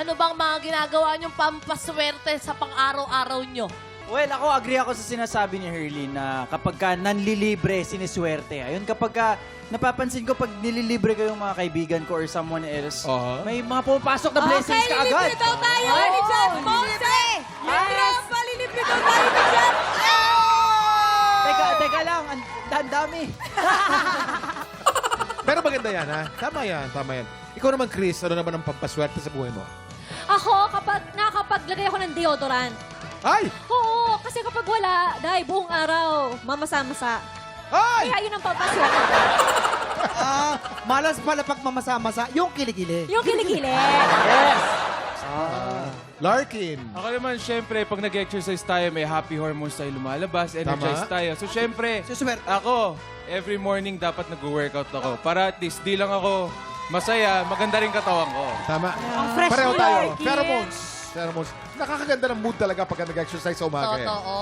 Ano bang mga ginagawa niyong pampaswerte sa pang-araw-araw niyo? Well, ako agree ako sa sinasabi ni Herlin na kapag ka nanlilibre, siniswerte. Ayun, kapag ka, napapansin ko pag nililibre ko yung mga kaibigan ko or someone else, may mga pumapasok na blessings ka agad. Lilibre daw tayo ni Jan Ponce! Tropa, lilibre daw tayo ni Jan! Teka lang, ang dami. Pero maganda yan, ha? Tama yan, tama yan. Ikaw naman, Chris, ano naman ang pampaswerte sa buhay mo? Ako, kapag nakapaglagay ako ng deodorant. Ay! Oo, kasi kapag wala, dahil buong araw, mamasa-masa. Ay! Kaya yun ang pampaswerte. Malas pala pag mamasa-masa, yung kilikili. Yung kilikili. Larkin. Ako naman, syempre, pag nag-exercise tayo, may happy hormones tayo lumalabas, energize tayo. So, syempre, Suswerte. ako, every morning dapat nag-workout ako. Para at least, di lang ako masaya, maganda rin katawan ko. Tama. fresh Pareho mo, tayo. Larkin. Pheromones. Pheromones. Nakakaganda ng mood talaga pag nag-exercise sa umaga. Totoo.